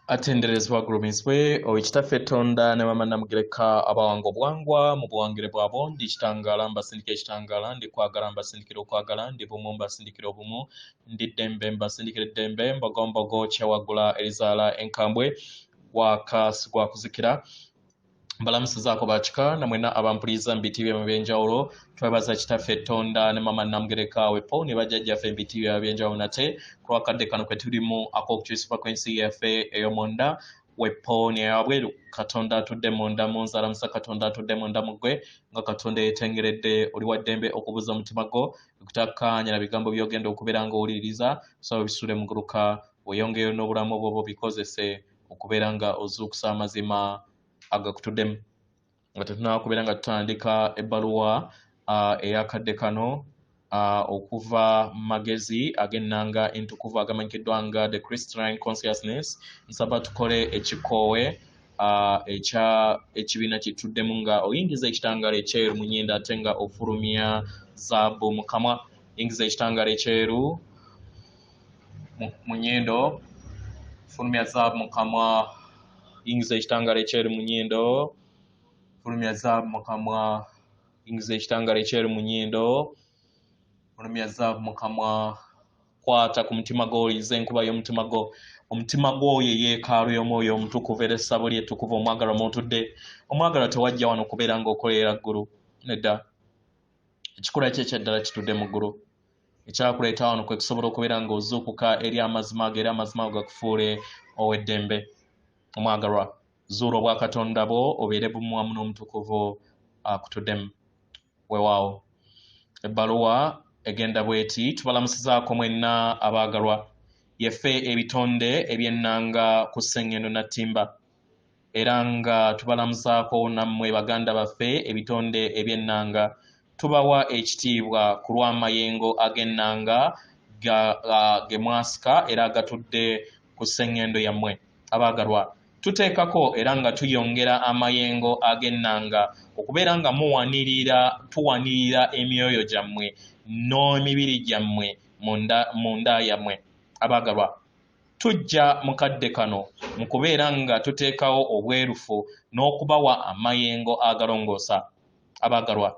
atenderezebwa guluminsibwe owekitaffe Tonda ne Mama Namugereka abawango bwangwa mu buwangire bwabo ndi kitangala mbasindikira ekitangala ndi kwagala mbasindikira okwagala ndi bumu mbasindikira obumu ndi ddembe mbasindikira eddembe mbogombogo kyawagula erizaala enkambwe wakasigwa kuzikira mbalamusizaako bakika namwena abampuliriza mu biti byabwe ebyenjawulo twebaza kitaffe Tonda ne Mama Namugereka wepo ne bajjajjaffe mu biti byabwe ebyenjawulo nate ku lwakadde kano kwe tulimu ak'okukyusibwa kw'ensi yaffe ey'omunda wepo ne yabweru Katonda atudde munda mu nzalamusa Katonda atudde munda mu ggwe nga Katonda yeetengeredde oli wa ddembe okubuza omutima gwo okutakkaanya na bigambo by'ogenda okubeera ng'owuliriza so bisule muguluka weyongeyo n'obulamu obwo bikozese okubeera nga ozuukusa amazima agakutuddemu nga tetunaba kubeera nga tutandika ebbaluwa eyakadde kano okuva Magezi Agenanga entukuvu agamanyikiddwa nga the Crystalline consciousness nsaba tukole ekikoowe ekibiina kituddemu nga oyingiza ekitangala ekyeru mu nnyindo ate nga ofulumya zaabu mu kamwa yingiza ekitangala ekyeru mu nnyindo fulumya zaabu mu kamwa yingiza ekitangala ekyeru mu nnyindo fulumya zaabu mu kamwa yingiza ekitangala ekyeru mu nnyindo fulumya zaabu mu kamwa kwata ku mutima gwo oliza enkuba y'omutima gwo omutima gwo ye yeekaalu y'omwoyo omutukuvu era essabo lyettukuvu omwagalwa mwotudde omwagalwa tewajja wano okubeera ng'okolera ggulu nedda ekikula kye ekyaddala kitudde mu ggulu ekyakuleeta wano kwe kusobola okubeera ng'ozuukuka eri amazima ago era amazima ago gakufuule ow'eddembe omwagalwa zuula obwa Katonda bwo obeere bumu wamu n'omutukuvu akutuddemu weewaawo ebbaluwa egenda bweti tubalamusizaako mwenna abaagalwa yeffe ebitonde eby'ennanga ku Sseŋŋendo Nattimba era nga tubalamusaako nammwe baganda baffe ebitonde eby'ennanga tubawa ekitiibwa ku lw'amayengo ag'ennanga ge mwasika era agatudde ku Sseŋŋendo yammwe abaagalwa tuteekako era nga tuyongera amayengo ag'ennanga okubeera nga tuwanirira emyoyo gyammwe n'emibiri gyammwe mu nda yammwe abaagalwa tujja mu kadde kano mu kubeera nga tuteekawo obwerufu n'okubawa amayengo agalongoosa abaagalwa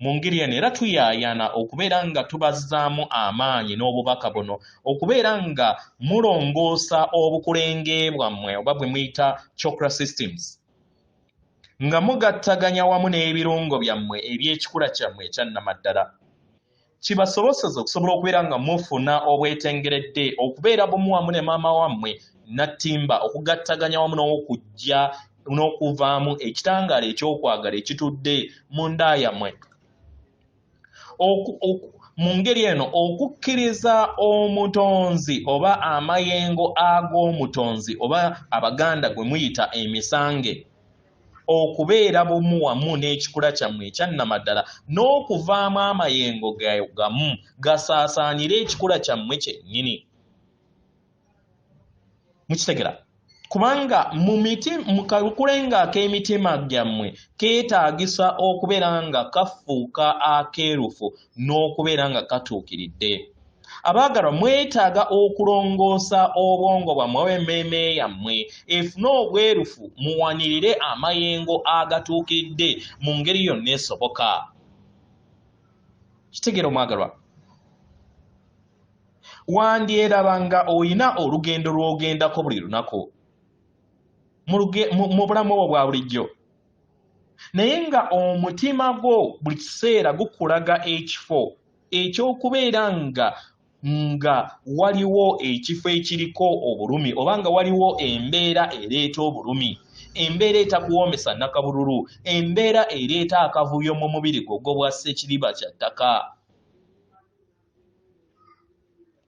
mu ngeri eno era tuyaayana okubeera nga tubazzaamu amaanyi n'obubaka buno okubeera nga mulongoosa obukulenge bwammwe oba bwe muyita chakra systems nga mugattaganya wamu n'ebirungo byammwe eby'ekikula kyammwe ekyannamaddala kibasoboseza okusobola okubeera nga mufuna obwetengeredde okubeera bumu wamu ne maama wammwe Nattimba okugattaganya wamu n'okujja n'okuvaamu ekitangaala ekyokwagala ekitudde mu nda yammwe mu ngeri eno okukkiriza omutonzi oba amayengo ag'omutonzi oba abaganda gwe muyita emisange okubeera bumu wamu n'ekikula kyammwe ekyannamaddala n'okuvaamu amayengo gamu gasaasaanire ekikula kyammwe kyennyini mukitegera kubanga mu kakulenga ak'emitima gyammwe keetaagisa okubeera nga kafuuka akeerufu n'okubeera nga katuukiridde abaagalwa mwetaaga okulongoosa obwongo bwammwe oba emmeeme yammwe efune obwerufu muwanirire amayengo agatuukiridde mu ngeri yonna esoboka kitegeera omwagalwa wandyeraba nga olina olugendo lw'ogendako buli lunaku mu bulamu obwo bwa bulijjo naye nga omutima gwo buli kiseera gukulaga ekifo ekyokubeera nga waliwo ekifo ekiriko obulumi oba nga waliwo embeera ereeta obulumi embeera etakuwoomesa nakabululu embeera ereeta akavuyo mu mubiri gwo bwassa ekiriba kya ttaka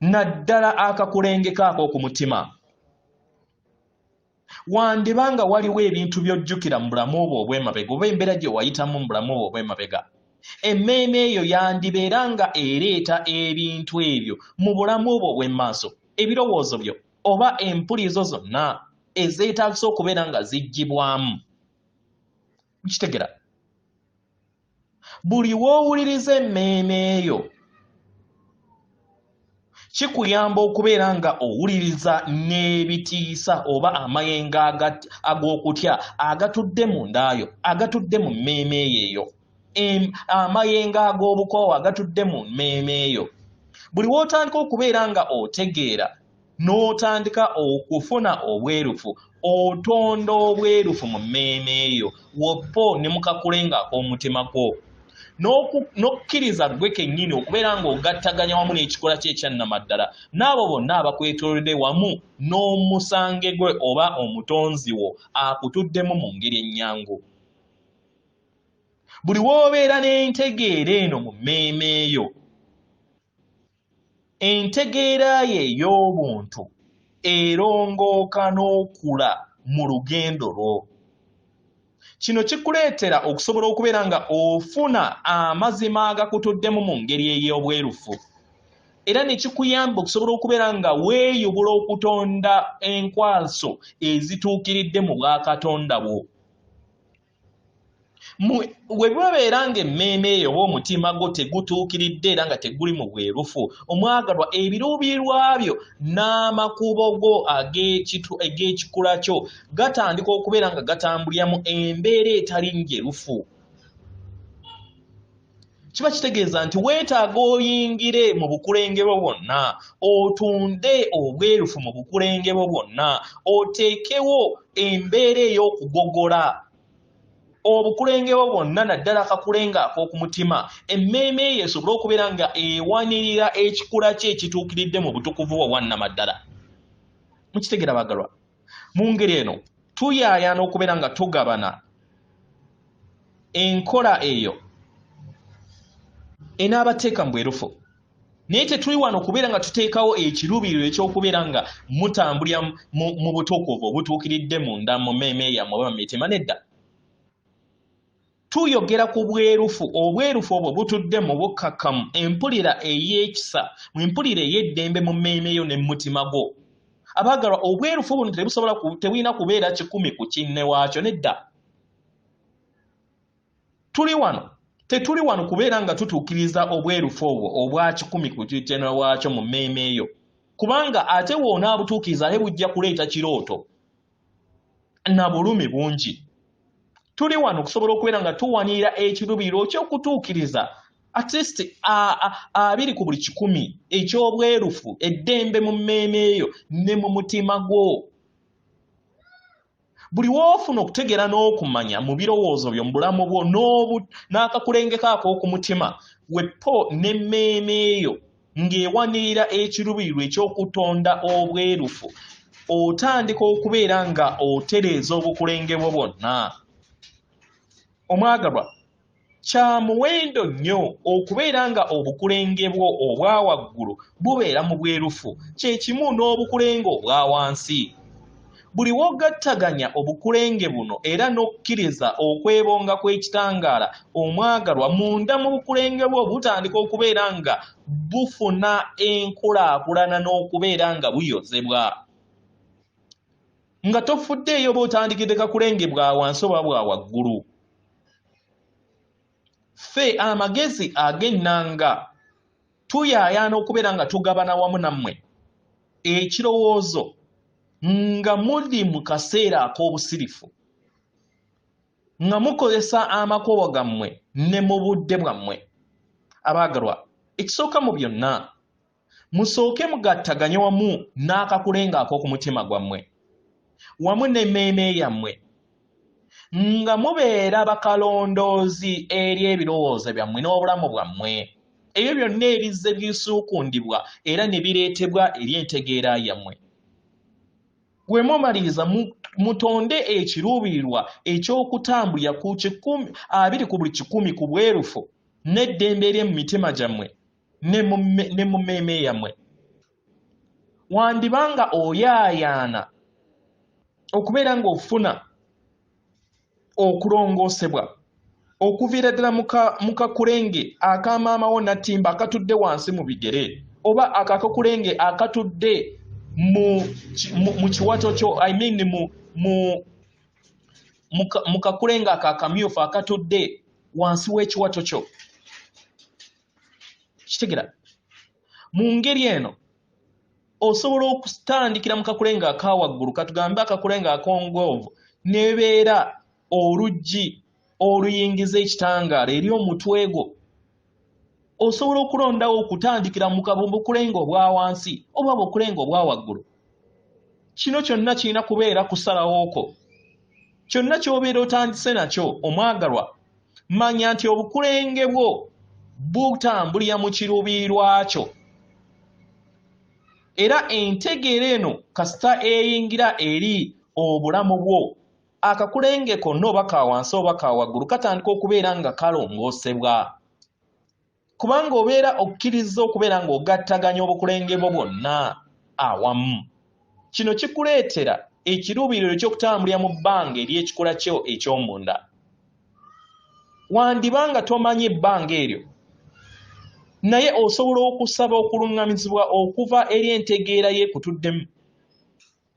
naddala akakulengeko ak'oku mutima wandibanga waliwo ebintu by'ojjukira mu bulamu obwo obw'emabega oba embeera gye wayitamu mu bulamu obwo obw'emabega emmeeme eyo yandibeera nga ereeta ebintu ebyo mu bulamu obwo obw'emmaaso ebirowoozo byo oba empulizo zonna ezeetaagisa okubeera nga ziggyibwamu mukitegera buli w'owuliriza emmeeme eyo kikuyamba okubeera nga owuliriza n'ebitiisa oba amayenga ag'okutya agatudde mu ndaayo, agatudde mu mmeeme eyo, amayenga ag'obukoowu agatudde mu mmeeme eyo. Buli w'otandika okubeera nga otegeera n'otandika okufuna obwerufu, otonda obwerufu mu mmeeme eyo woppo ne mukakulenga ak'omutima gwo, n'okkiriza gwe kennyini okubeera ng'ogattaganya wamu n'ekikola kye ekyannamaddala n'abo bonna abakwetoolodde wamu n'omusange gwe oba omutonzi wo akutuddemu mu ngeri ennyangu. Buli w'obeera n'entegeera eno mu mmeeme eyo, entegeera ye ey'obuntu erongooka n'okula mu lugendo lwo. Kino kikuleetera okusobola okubeera nga ofuna amazima agakutuddemu mu ngeri ey'obwerufu, era ne kikuyamba okusobola okubeera nga weeyubula okutonda enkwaso ezituukiridde mu bwakatonda bwo. Bwe babeera nga emmeeme eyo oba omutima gwo tegutuukiridde era nga teguli mu bwerufu, omwagalwa, ebiruubirirwa byo n'amakubo go ag'ekikula kyo gatandika okubeera nga gatambulira mu embeera etali njerufu. Kiba kitegeeza nti weetaaga oyingire mu bukulenge bwo bwonna, otunde obwerufu mu bukulenge bwo bwonna, oteekewo embeera ey'okugogola obukulenge bwo bwonna, naddala akakulenga ak'okumutima, emmeeme eyo esobole okubeera nga ewanirira ekikula kye ekituukiridde mu butukuvu obwannamaddala. Mukitegeera bagalwa? Mu ngeri eno tuyaayaana okubeera nga tugabana enkola eyo enaabateeka mu bwerufu, naye tetuli wano okubeera nga tuteekawo ekiruubirirwa eky'okubeera nga mutambulira mu butukuvu obutuukiridde munda mu mmeeme yammwe oba mu mitima. Nedda, tuyogera ku bwerufu. Obwerufu obwo butudde mu bukkakkamu, empulira ey'ekisa, empulira ey'eddembe mu mmeeme yo ne mu mutima gwo. Abaagalwa, obwerufu buno tebulina kubeera 100 ku kinne waakyo. Nedda, tetuli wano kubeera nga tutuukiriza obwerufu obwo obwa 10 ku kinne waakyo mu mmeeme eyo, kubanga ate wonaabutuukiriza ate bujja kuleeta kirooto na bulumi bungi. Tuli wano okusobola okubeera nga tuwanirira ekiruubirirwa ky'okutuukiriza at least 20 ku buli 100 eky'obwerufu, eddembe mu mmeeme eyo ne mu mutima gwo. Buli w'ofuna okutegeera n'okumanya mu birowoozo byo, mu bulamu bwo n'akakulenge kaako okumutima, weppo n'emmeeme eyo ng'ewanirira ekiruubirirwa eky'okutonda obwerufu, otandika okubeera nga otereeza obukulenge bwo bwonna. Omwagalwa, kya muwendo nnyo okubeera nga obukulenge bwo obwa waggulu bubeera mu bwerufu, kye kimu n'obukulenge obwa wansi. Buli w'ogattaganya obukulenge buno era n'okkiriza okwebonga kw'ekitangaala, omwagalwa, munda mu bukulenge bwo butandika okubeera nga bufuna enkulaakulana n'okubeera nga buyozebwa. Nga tofuddeeyo bw'otandikidde kakulenge bwa wansi oba bwa waggulu. Ffe amagezi ag'ennanga tuyaayaana okubeera nga tugabana wamu nammwe ekirowoozo nga muli mu kaseera ak'obusirifu, nga mukozesa amakubo gammwe ne mu budde bwammwe. Abaagalwa, ekisooka mu byonna, musooke mugattaganye wamu n'akakulenga ak'okumutima gwammwe wamu n'emmeeme yammwe, nga mubeera bakalondoozi eri ebirowoozo byammwe n'obulamu bwammwe, ebyo byonna ebizze bisuukundibwa era ne bireetebwa eri entegeera yammwe. Bwe mumaliriza mutonde ekiruubirirwa eky'okutambulira ku 20 ku buli 100 ku bwerufu n'eddembe eri mu mitima gyammwe ne mu mmeeme yammwe. Wandibanga oyaayaana okubeera ng'ofuna okulongoosebwa okuviira ddala mu kakulenge akamaamawo nattimba akatudde wansi mu bigere, oba akakulenge akatudde mu kiwato kyo, mu kakulenge akamyufu akatudde wansi w'ekiwato kyo. Kitegera, mu ngeri eno osobola okutandikira mu kakulenga akawaggulu katugambe akakulenga akongoovu nebeera oluggi oluyingiza ekitangaala eri omutwe gwo. Osobola okulondawo okutandikira mu bukulenga obwa wansi oba bukulenga obwa waggulu. Kino kyonna kirina kubeera kusalawooko. Kyonna ky'obeera otandise nakyo omwagalwa, manya nti obukulenge bwo butambulira mu kiruubirirwa kyo. Era entegeera eno kasita eyingira eri obulamu bwo, akakulenge konna oba ka wansi oba ka waggulu katandika okubeera nga kalongoosebwa. Kubanga obeera okkiriza okubeera ng'ogattaganya obukulenge bwo bwonna awamu. Kino kikuleetera ekiruubirirwa eky'okutambulira mu bbanga ery'ekikula kyo eky'omunda. Wandibanga tomanyi ebbanga eryo, naye osobola okusaba okuluŋŋamizibwa okuva eri entegeera y'ekutuddemu.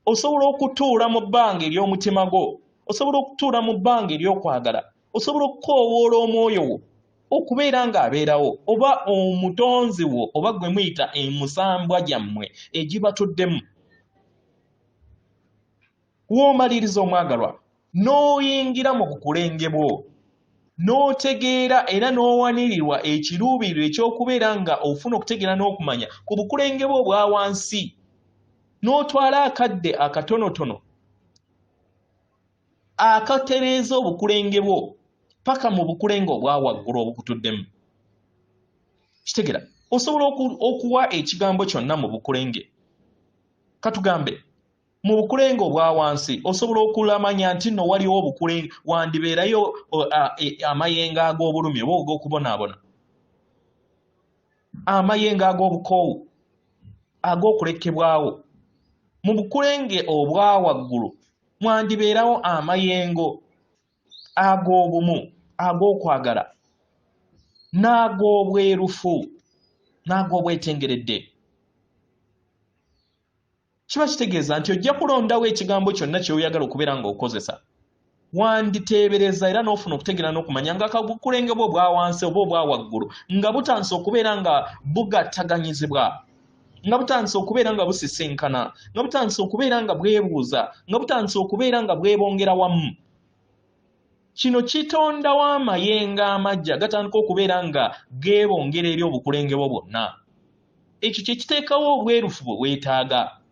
Osobola okutuula mu bbanga ery'omutima gwo, osobola okutuula mu bbanga ery'okwagala, osobola okukoowoola omwoyo wo okubeera ng'abeerawo, oba omutonzi wo oba gwe muyita emusambwa gyammwe egibatuddemu. W'omaliriza omwagalwa, n'oyingira mu bukulenge bwo, n'otegeera era n'owanirirwa ekiruubirirwa eky'okubeera nga ofuna okutegeera n'okumanya ku bukulenge bwo obwa wansi, n'otwala akadde akatonotono akatereeza obukulenge bwo paka mu bukulenge obwa waggulu obukutuddemu. Kitegeera, osobola okuwa ekigambo kyonna mu bukulenge. Katugambe, mu bukulenge obwa wansi osobola okulamanya nti nno waliwo obukulenge, wandibeerayo amayengo ag'obulumi oba og'okubonaabona, amayengo ag'obukoowu, ag'okulekebwawo. Mu bukulenge obwa waggulu mwandibeerawo amayengo ag'obumu, ag'okwagala, n'ag'obwerufu, n'ag'obwetengeredde. Kiba kitegeeza nti ojja kulondawo ekigambo kyonna ky'oyagala okubeera ng'okozesa. Wanditeebereza era n'ofuna okutegeera n'okumanya nga akabukulenge bwo obwa wansi oba obwa waggulu nga butandise okubeera nga bugattaganyizibwa, nga butandise okubeera nga busisinkana, nga butandise okubeera nga bwebuuza, nga butandise okubeera nga bwebongera wamu. Kino kitondawo amayengo amagya gatandika okubeera nga geebongera eri obukulenge bwo bwonna. Ekyo kye kiteekawo obwerufu bwe weetaaga.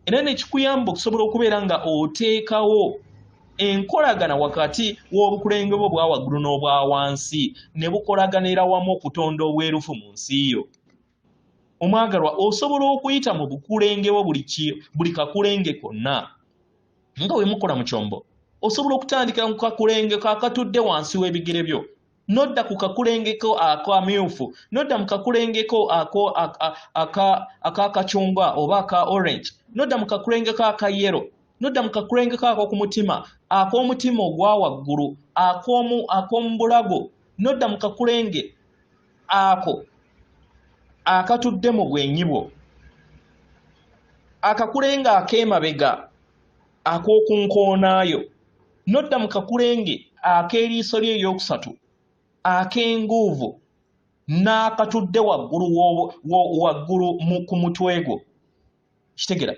Era ne kikuyamba okusobola okubeera nga oteekawo enkolagana wakati w'obukulenge bwo obwa waggulu n'obwa wansi ne bukolaganira wamu okutonda obwerufu mu nsi yo. Omwagalwa, osobola okuyita mu bukulenge bwo buli kakulenge konna nga we mukola mu kyombo. Osobola okutandikira mu kakulenge kakatudde wansi w'ebigere byo, nodda ku kakulenge ko akamyufu, nodda mu kakulenge ko akakacungwa oba aka orange, nodda mu kakulenge ko akayero, nodda mu kakulenge ko ak'okumutima, ak'omutima ogwa waggulu, ak'omu bulago, nodda mu kakulenge ako akatudde mu bwenyi bwo, akakulenge ak'emabega ak'oku nkoonaayo, nodda mu kakulenge ak'eriiso lye eryokusatu, ak'enguuvu, n'akatudde waggulu ku mutwe gwo. Kitegeera,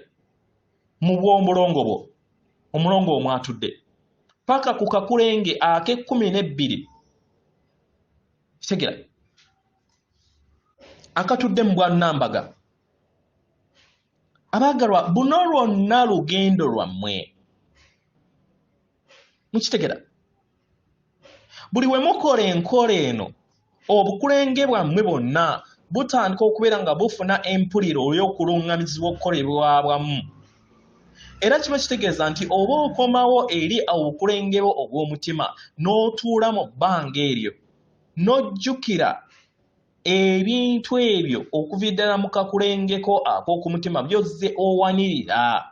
mu bw'omulongo bwo, omulongo omwatudde, paka ku kakulenge ak'ekkumi-n'ebbiri. Kitegeera, akatudde mu bwannambaga. Abaagalwa, buno lwonna lugendo lwammwe. Mukitegeera, buli we mukola enkola eno, obukulenge bwammwe bwonna butandika okubeera nga bufuna empuliro olw'okuluŋŋamizibwa okukolebwa bwamu. Era kiba kitegeeza nti oba okomawo eri obukulenge bwo obw'omutima n'otuula mu bbanga eryo n'ojjukira ebintu ebyo okuva ddala mu kakulengeko ak'oku mutima byozze owanirira.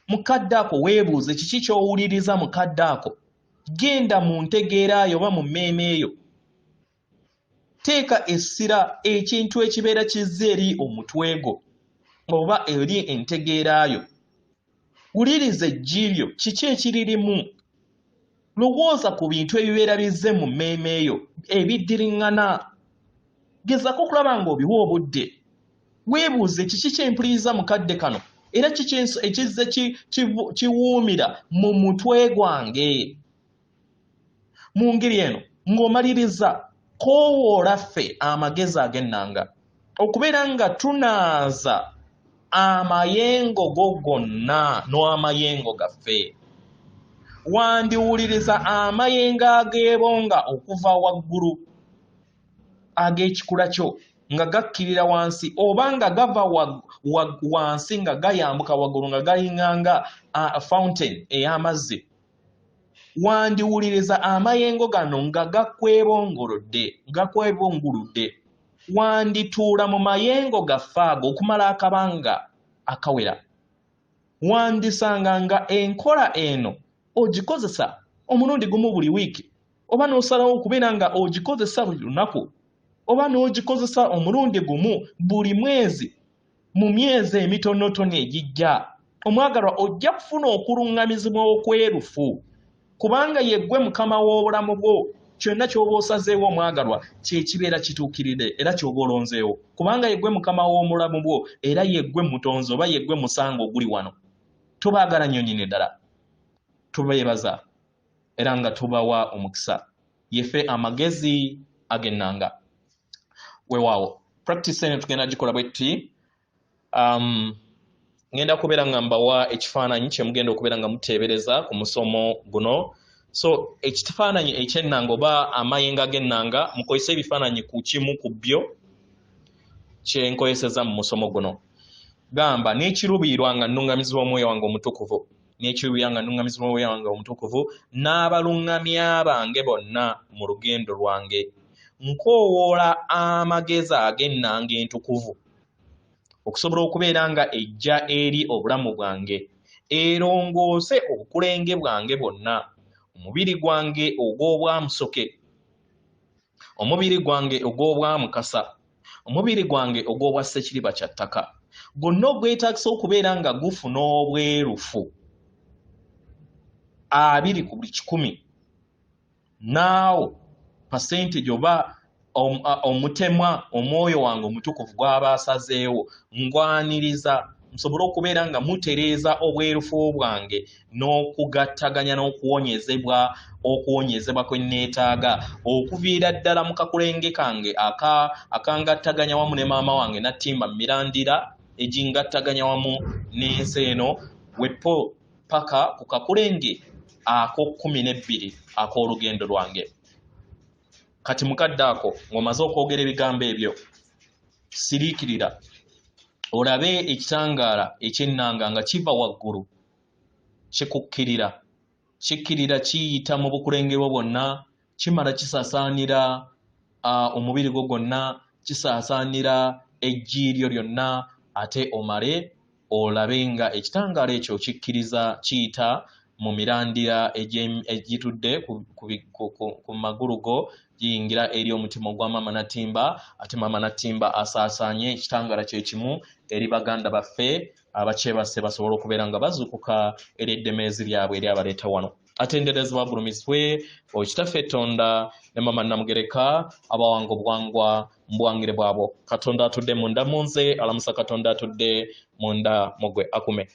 Mukadde ako weebuuze kiki ky'owuliriza mu kadde ako. Genda mu ntegeera yo oba mu mmeeme eyo. Teeka essira ekintu ekibeera kizze eri omutwe gwo oba eri entegeera yo. Wuliriza eggi lyo, kiki ekiririmu. Lowooza ku bintu ebibeera bizze mu mmeeme eyo ebiddiriŋŋana. Gezaako okulaba ng'obiwa obudde. weebuuze kiki kyempuliriza mukadde kano era kiki ekizze kiwuumira mu mutwe gwange. Mu ngeri eno ng'omaliriza koowoola ffe amagezi ag'ennanga okubeera nga tunaaza amayengo go gonna n'amayengo gaffe. Wandiwuliriza amayengo ag'ebonga okuva waggulu ag'ekikula kyo nga gakkirira wansi oba nga gava wansi nga gayambuka waggulu nga galinganga fountain ey'amazzi. Wandiwuliriza amayengo gano nga gakwebonguludde. Wandituula mu mayengo gaffe ago okumala akabanga akawera. Wandisanga nga enkola eno ogikozesa omulundi gumu buli wiiki oba n'osalawo okubeera nga ogikozesa buli lunaku oba n'ogikozesa omulundi gumu buli mwezi mu myezi emitonotono egijja. Omwagalwa ojja kufuna okuluŋŋamizibwa okwerufu kubanga yeggwe mukama w'obulamu bwo. Kyonna ky'oba osazeewo omwagalwa kye kibeera kituukiridde era ky'oba olonzeewo kubanga yeggwe mukama w'omulamu bwo era yeggwe mutonzi oba yeggwe musango oguli wano. Tubaagala nnyo nnyini ddala, tubeebaza era nga tubawa omukisa. Yeffe amagezi ag'ennanga. Weewaawo practice eno tugenda gikola bwe tuti. Ngenda kubeera nga mbawa ekifaananyi kye mugenda okubeera nga muteebereza ku musomo guno. So ekifaananyi eky'ennanga oba amayengo ag'ennanga mukozesa ebifaananyi ku kimu ku byo kye nkozeseza mu musomo guno. Gamba n'ekiruubirirwa nga nnuŋŋamizibwa omwoyo wange omutukuvu, n'ekiruubirirwa nga nnuŋŋamizibwa omwoyo wange omutukuvu n'abaluŋŋamya bange bonna mu lugendo lwange. Nkoowoola amagezi ag'ennanga entukuvu okusobola okubeera nga ejja eri obulamu bwange erongoose obukulenge bwange bwonna, omubiri gwange ogw'obwamusoke, omubiri gwange ogw'obwamukasa, omubiri gwange ogw'obwa ssekiriba kya ttaka, gwonna ogwetaagisa okubeera nga gufuna obwerufu 20 ku buli 100. Naawo percentage oba omutemwa omwoyo wange omutukuvu gw'aba asazeewo ngwaniriza nsobole okubeera nga mutereeza obwerufu bwange n'okugattaganya n'okuwonyezebwa kwe neetaaga okuviira ddala mu kakulenge kange akangattaganya wamu ne maama wange nattimba mu mirandira egingattaganya wamu n'ensi eno wepo paka ku kakulenge ako-12 ak'olugendo lwange. Kati mukadde ako ng'omaze okwogera ebigambo ebyo, siriikirira olabe ekitangaala eky'ennanga nga kiva waggulu kikkirira kiyita mu bukulenge bwo bwonna, kimala kisaasaanira omubiri gwo gwonna, kisaasaanira eggi lyo lyonna, ate omale olabe nga ekitangaala ekyo kikkiriza kiyita mu mirandira egitudde ku magulu go giyingira eri omutima ogwa maama Natimba, ate maama Natimba asaasaanye ekitangaala kye kimu eri baganda baffe abakyebase basobola okubeera nga bazuukuka eri eddemeezi lyabwe eri abaleeta wano. Atenderezebwa bulumizibwe Kitaffe Tonda ne maama Namugereka abawanga obuwangwa mu buwangire bwabwo. Katonda atudde munda mu nze, alamusa Katonda atudde munda mugwe akume.